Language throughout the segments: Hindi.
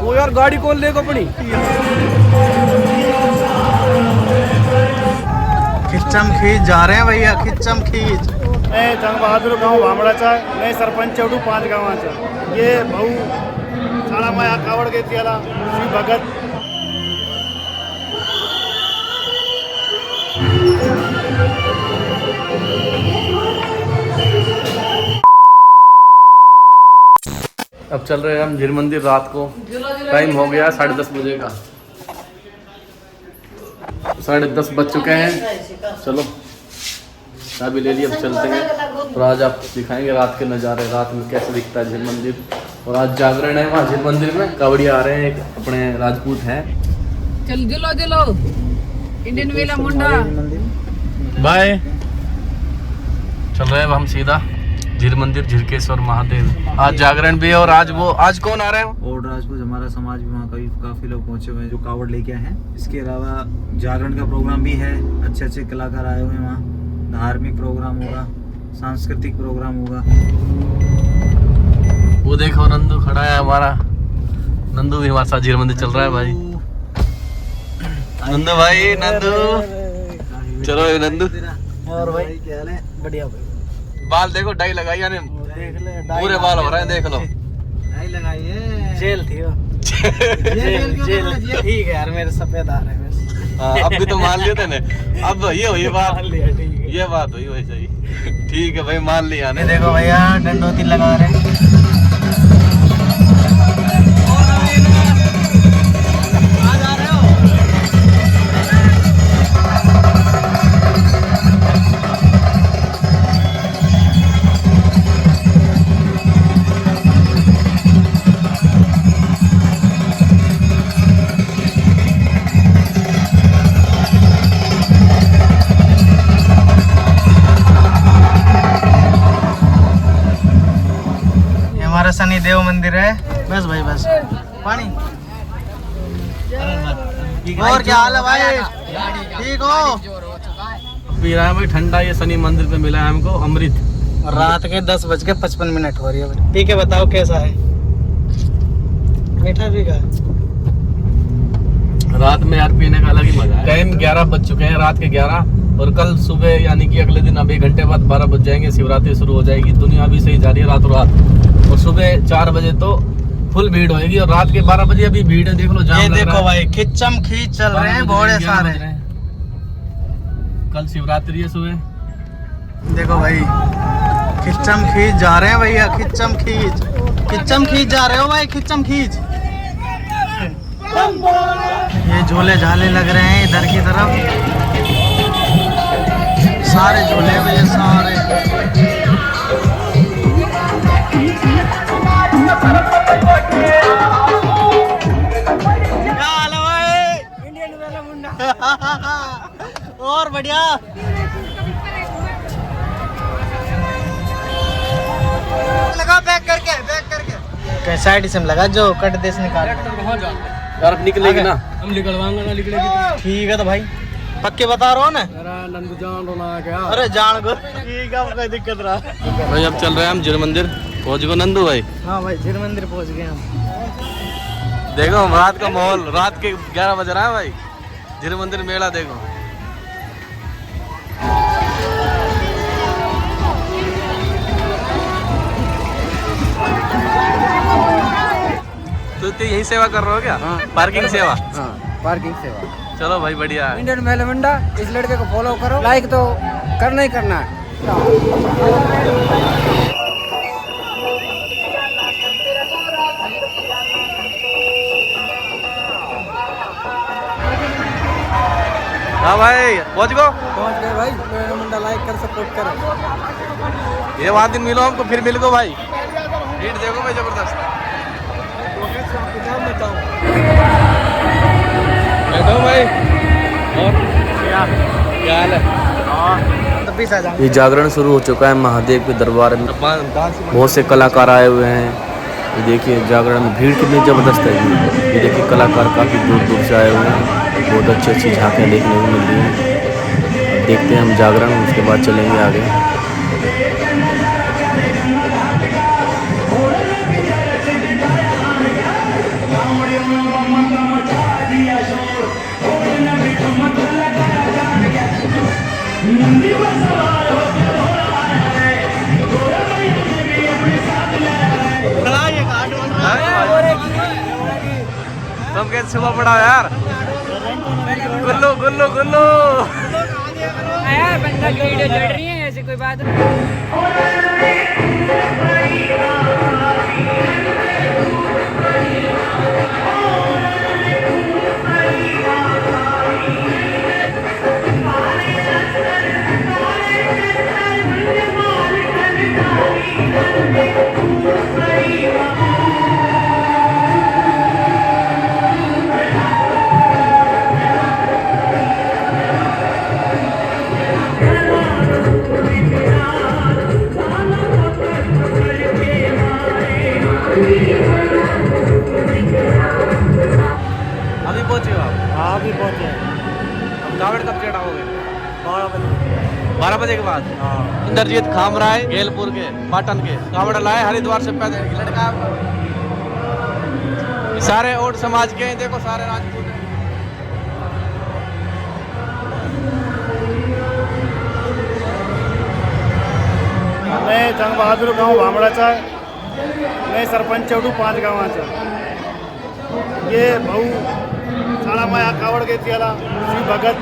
वो यार गाड़ी कौन लेगा अपनी? खिच्चम खींच जा रहे हैं भैया, खिच्चम खींच। मैं जंग बहादुर गाँव भामडाचा मैं सरपंच चौडू 5 गावाचा ये भाऊ शाळा माया कावड घेतली याला श्री भगत अब चल रहे हैं हम झील मंदिर। रात को टाइम हो गया 10:30 बजे का, 10:30 बज चुके हैं। चलो चाबी ले ली, अब चलते हैं। और आज आप दिखाएंगे रात के नज़ारे, रात में कैसे दिखता है झील मंदिर। और आज जागरण है वहाँ झील मंदिर में, कावड़िया आ रहे हैं, एक अपने राजपूत हैं। चल दिलो दिलो इंडियन वेला मुंडा बाय। चल रहे हैं अब हम सीधा झील मंदिर, झिरकेश्वर महादेव। आज जागरण भी है। और आज कौन आ रहे हैं? और राजपूत हमारा समाज भी वहाँ काफी लोग पहुंचे हुए हैं जो कावड़ लेके आए हैं। इसके अलावा जागरण का प्रोग्राम भी है, अच्छे अच्छे कलाकार आए हुए हैं वहाँ। धार्मिक प्रोग्राम होगा, सांस्कृतिक प्रोग्राम होगा। वो देखो नंदू खड़ा है हमारा, नंदू भी हमारे साथ झील मंदिर चल रहा है भाई। नंदू भाई, नंदू चलो नंदू। और भाई क्या हाल है? बढ़िया भाई। बाल देखो, डाई लगाई यानी पूरे बाल हो रहे हैं, देख लो। नहीं लगाइए, जेल थी वो जेल ठीक है यार, मेरे सफेद आ रहे हैं। हाँ, अब भी तो मान लिए थे ने। अब ये हुई बात, ये बात हुई वैसे ही। ठीक है भाई, मान लिया ने। देखो भैया डंडोती लगा रहे हैं। शनि देव मंदिर है। बस भाई बस पानी। और क्या हाल है भाई? ठीक हो? पी रहा है भाई ठंडा, ये शनि मंदिर पे मिला है हमको अमृत। रात के 10:55 हो रही है। पी के बताओ कैसा है? मीठा भी का? रात में यार पीने का अलग ही मजा है। टाइम 11 बज चुके हैं, रात के 11। और कल सुबह यानी कि अगले दिन अब 1 घंटे बाद 12 बज जाएंगे, शिवरात्रि शुरू हो जाएगी। दुनिया भी सही जा रही है रातों रात। और सुबह 4 बजे तो फुल भीड़ होएगी। और रात के 12 बजे अभी भीड़ है, देख लो जाम। ये देखो भाई खिच्चम खींच चल रहे हैं घोड़े सारे। कल शिवरात्रि है सुबह। देखो भाई खिच्चम खींच जा रहे हैं भैया, खिच्चम खींच जा रहे हो भाई, खिच्चम खींच। ये झूले झाले लग रहे हैं इधर की तरफ, सारे झूले भैया सारे। क्या हाल है भाई? इंडियन वेला मुंडा और बढ़िया। लगा बैक करके साइड से लगा जो कट देश निकाल। यार अब निकलेगी ना, हम निकलवाएंगे ना निकलेगी। ठीक है तो भाई पक्के बता रहा हो ना? नंदू जान रोना क्या? अरे जान को ठीक है, कोई दिक्कत रहा। भाई अब चल रहे हैं हम झील मंदिर। पहुंच गए नंदू भाई? हाँ भाई झील मंदिर पहुंच गए हम। देखो रात का माहौल, रात के 11 बज रहा है भाई। झील मंदिर मेला देखो। तो यही सेवा कर रहे हो क्या? हाँ। पार्किंग सेवा? हाँ, पार्किंग सेवा। चलो भाई बढ़िया है। इंडियन वेला मुंडा, इस लड़के को फॉलो करो, लाइक तो करना ही करना है। हाँ भाई पहुँच गो। पहुंच गए भाई। वेला मुंडा लाइक कर, सपोर्ट करो। ये वहाँ दिन मिलो हमको, फिर मिल गो भाई। भीड़ देखो भाई जबरदस्त। बैठो भाई। और क्या हाल है? ये जागरण शुरू हो चुका है महादेव के दरबार में। बहुत से कलाकार आए हुए हैं। ये देखिए जागरण में भीड़ कितनी ज़बरदस्त है। ये देखिए कलाकार काफ़ी दूर दूर से आए हुए हैं। बहुत अच्छी अच्छी झांकियाँ देखने को मिल रही हैं। अब देखते हैं हम जागरण, उसके बाद चलेंगे आगे। तुम कैसे सुबह पड़ा यार? गुल्लू गुल्लू गुल्लू यार बंदा की वीडियो चढ़ रही है, ऐसी कोई बात नहीं। अभी पहुंचे हो आप? हाँ अभी पहुँचे अब कावड़ कब चढ़ाओगे? 12 बजे। 12 बजे के बाद। हाँ इंद्रजीत खामराय गेलपुर के पाटन के कावड़ लाए हरिद्वार से पैदल। एक लड़का ये सारे ओट समाज के हैं, देखो सारे राजपूत हैं। मैं जंग बहादुर गांव भामडाचा मैं सरपंच चेडू 5 गावाचा ये भाऊ शाळा माया कावड़ घेतली याला श्री भगत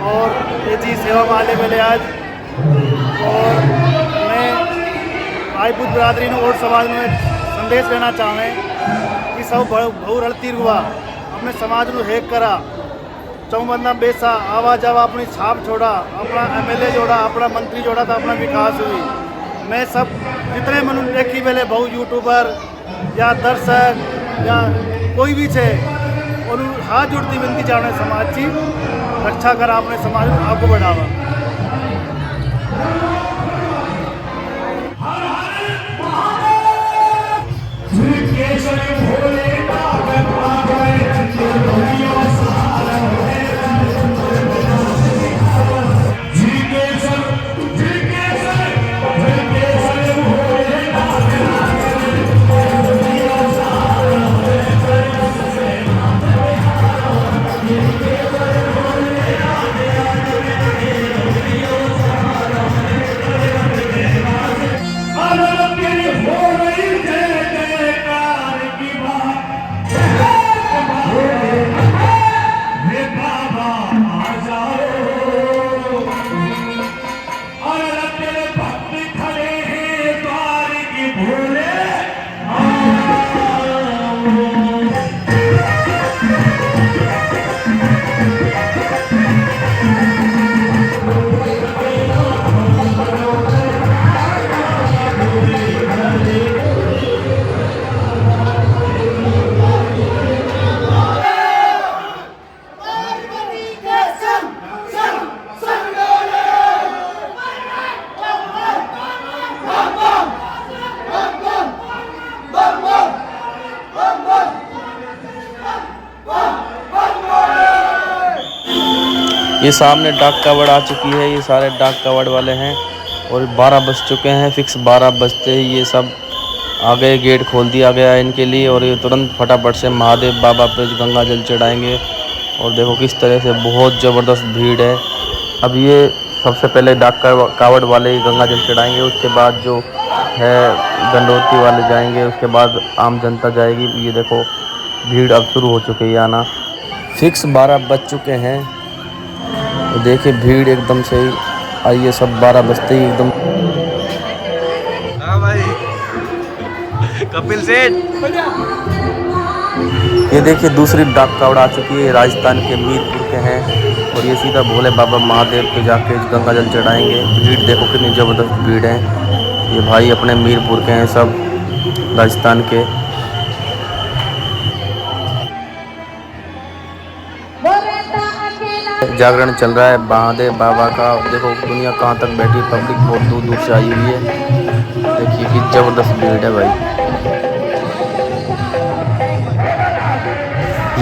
और याची सेवा में आले मेले आज। और मैं राजपूत बिरादरी ने और समाज में संदेश देना चाहे कि सब भाऊ रलती हुआ अपने समाज में हेक करा चौबंदा बेसा आवा जावा अपनी छाप छोड़ा, अपना MLA जोड़ा, अपना मंत्री जोड़ा तो अपना विकास हुई। मैं सब जितने मन देखी पहले बहु यूट्यूबर या दर्शक या कोई भी छे और हाथ जोड़ती विनती चाहने समाज की रक्षा करा, अपने समाज में आगे बढ़ावा। ये सामने डाक कावड़ आ चुकी है, ये सारे डाक कावड़ वाले हैं और 12 बज चुके हैं। फिक्स 12 बजते ही ये सब आ गए, गेट खोल दिया गया है इनके लिए और ये तुरंत फटाफट से महादेव बाबा पे गंगा जल चढ़ाएंगे। और देखो किस तरह से बहुत ज़बरदस्त भीड़ है। अब ये सबसे पहले डाक कावड़ वाले ही गंगा जल चढ़ाएंगे, उसके बाद जो है गंडोत्री वाले जाएंगे, उसके बाद आम जनता जाएगी। ये देखो भीड़ अब शुरू हो चुकी है आना। फिक्स 12 बज चुके हैं, देखिए भीड़ एकदम से ही आई है, सब 12 बजते ही एकदम। हाँ भाई कपिल सेठ, ये देखिए दूसरी डाक कावड़ आ चुकी है, राजस्थान के मीरपुर के हैं और ये सीधा भोले बाबा महादेव पे जाके गंगा जल चढ़ाएंगे। भीड़ देखो कितनी ज़बरदस्त भीड़ है। ये भाई अपने मीरपुर के हैं सब, राजस्थान के। जागरण चल रहा है महादेव बाबा का। देखो दुनिया कहाँ तक बैठी, पब्लिक बहुत दूर दूर से आई हुई है। देखिए कि ज़बरदस्त भीड़ है भाई।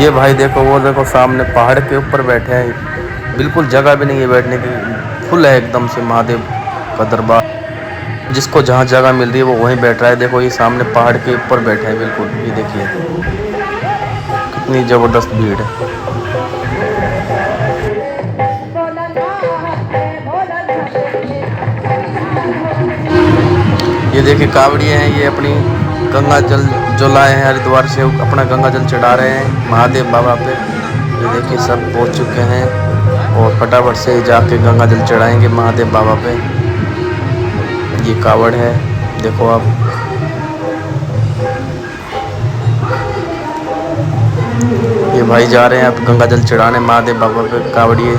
ये भाई देखो, वो देखो सामने पहाड़ के ऊपर बैठे हैं, बिल्कुल जगह भी नहीं है बैठने की, फुल है एकदम से महादेव का दरबार। जिसको जहाँ जगह मिल रही है वो वहीं बैठ रहा है। देखो ये सामने पहाड़ के ऊपर बैठे हैं बिल्कुल, ये देखिए कितनी ज़बरदस्त भीड़ है। ये देखिए कावड़िए हैं, ये अपनी गंगा जल जो लाए हैं हरिद्वार से अपना गंगा जल चढ़ा रहे हैं महादेव बाबा पे। ये देखिए सब पहुंच चुके हैं और फटाफट से जाके गंगा जल चढ़ाएंगे महादेव बाबा पे। ये कावड़ है, देखो आप। ये भाई जा रहे हैं अब गंगा जल चढ़ाने महादेव बाबा पे, कावड़िए।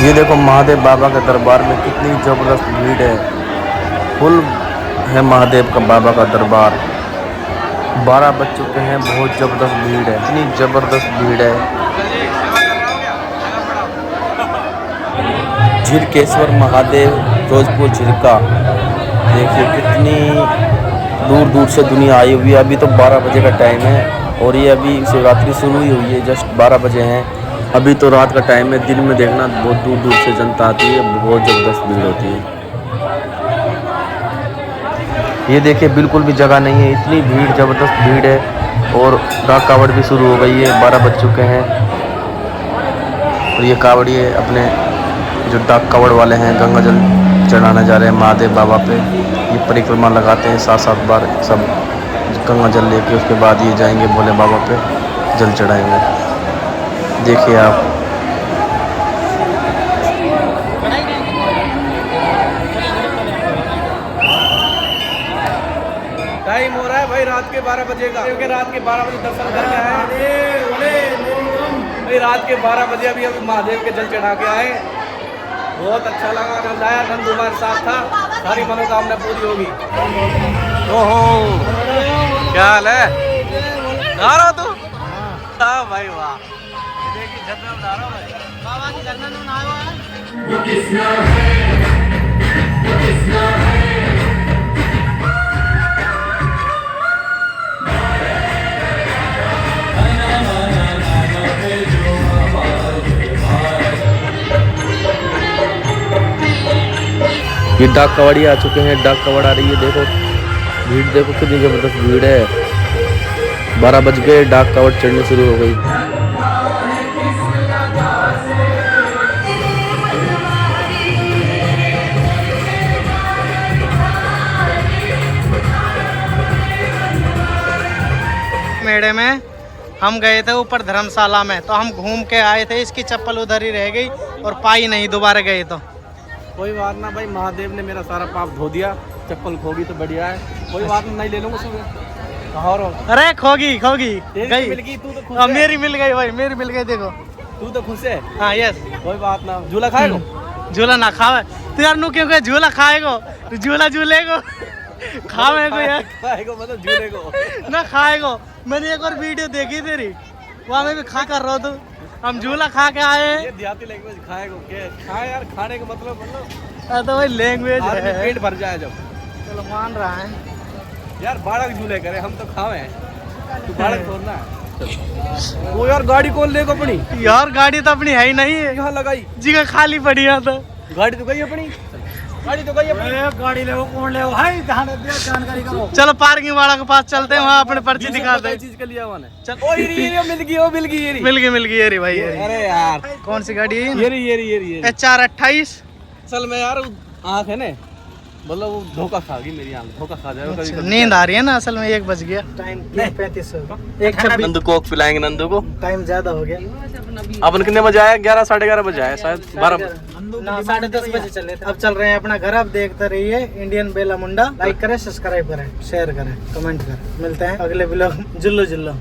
ये देखो महादेव बाबा के दरबार में कितनी जबरदस्त भीड़ है, फुल है महादेव का बाबा का दरबार। 12 बज चुके हैं, बहुत जबरदस्त भीड़ है, इतनी जबरदस्त भीड़ है। झिरकेश्वर महादेव फिरोजपुर झिरका, देखिए कितनी दूर दूर से दुनिया आई हुई है। अभी तो 12 बजे का टाइम है और ये अभी शिवरात्रि शुरू ही हुई है, जस्ट 12 बजे हैं। अभी तो रात का टाइम है, दिन में देखना बहुत दूर दूर से जनता आती है, बहुत ज़बरदस्त भीड़ होती है। ये देखिए बिल्कुल भी जगह नहीं है, इतनी भीड़, ज़बरदस्त भीड़ है। और डाक कावड़ भी शुरू हो गई है, 12 बज चुके हैं। और ये कावड़िए अपने जो डाक कावड़ वाले हैं गंगा जल चढ़ाने जा रहे हैं महादेव बाबा पे। ये परिक्रमा लगाते हैं 7-7 बार सब गंगा जल लेके, उसके बाद ये जाएंगे भोले बाबा पे जल चढ़ाएंगे। देखिए आप। टाइम हो रहा है भाई रात के 12 बजे का, क्योंकि रात के 12 बजे दर्शन करके आए भाई। रात के 12 बजे अभी महादेव के जल चढ़ा के आए। बहुत अच्छा लगा, आनंद आया। नंदू हमारे साथ था, सारी मनोकामना पूरी होगी। ओहो क्या हाल है, आ रहा तू? हाँ भाई वाह, देखिए झरना बना रहा भाई, बाबा की झरना में नहाया हुआ है। ये डाक कवड़ी आ चुके हैं, डाक कवड़ आ रही है। देखो भीड़, देखो कितनी जबरदस्त भीड़ है। 12 बज गए, डाक कवड़ चढ़ने शुरू हो गई। मेले में हम गए थे ऊपर धर्मशाला में, तो हम घूम के आए थे, इसकी चप्पल उधर ही रह गई और पाई नहीं, दोबारा गए तो। कोई बात ना भाई, महादेव ने मेरा सारा पाप धो दिया। चप्पल खोगी तो बढ़िया है, कोई बात नहीं ले लूंगा सुबह। और अरे खोगी गई, मिल गई तू तो खुश अब है। मेरी मिल गई भाई, मेरी मिल गई। देखो तू तो खुश है। हाँ यस, कोई बात ना, झूला खाएगा? झूला ना खावे तो यार, नू क्यों झूला खाएगो, झूला झूलेगो खावेगो यार, खाएगा मतलब झूलेगो ना खाएगो। मैंने एक और वीडियो देखी तेरी, वहाँ में भी खा कर रहा तू। हम झूला खा के आए, ये देहाती लैंग्वेज खाएगा क्या? खाए यार, खाने का मतलब तो भाई लैंग्वेज है, पेट भर जाए जब। चलो मान रहा है यार बाड़क झूले करे, हम तो खावे हैं, तू बाड़क छोड़ना है। वो यार गाड़ी कौन लेगा अपनी? यार गाड़ी तो अपनी है ही नहीं है, यहाँ लगाई जगह खाली पड़ी है। तो गाड़ी तो गई अपनी, गाड़ी तो गई अपनी। गाड़ी ले कौन ले भाई, जानकारी करो। चलो पार्किंग वाला के पास चलते हैं, वहाँ अपने पर्ची दिखाते हैं। चीज का लिया मैंने। चल ओ ये मिल गई मिल गई अरे भाई। अरे यार कौन सी गाड़ी है? ये HR28। असल में यार आँख है ना, मतलब वो धोखा खा गई मेरी आँख, धोखा खा जाएगा कभी कभी। नींद आ रही है ना, असल में 1 बज गया। टाइम 3:35 नंदू को पिलाएंगे, नंदू को। टाइम ज्यादा हो गया। अपन कितने बजे आए? 11 साढ़े 11 बजे आए शायद, 12 10:30 बजे चले थे। अब चल रहे हैं अपना घर। आप देखते रहिए इंडियन बेला मुंडा। लाइक करें, सब्सक्राइब करें, शेयर करें, कमेंट करें। मिलते हैं अगले ब्लॉग। जुल्लो जुल्लो।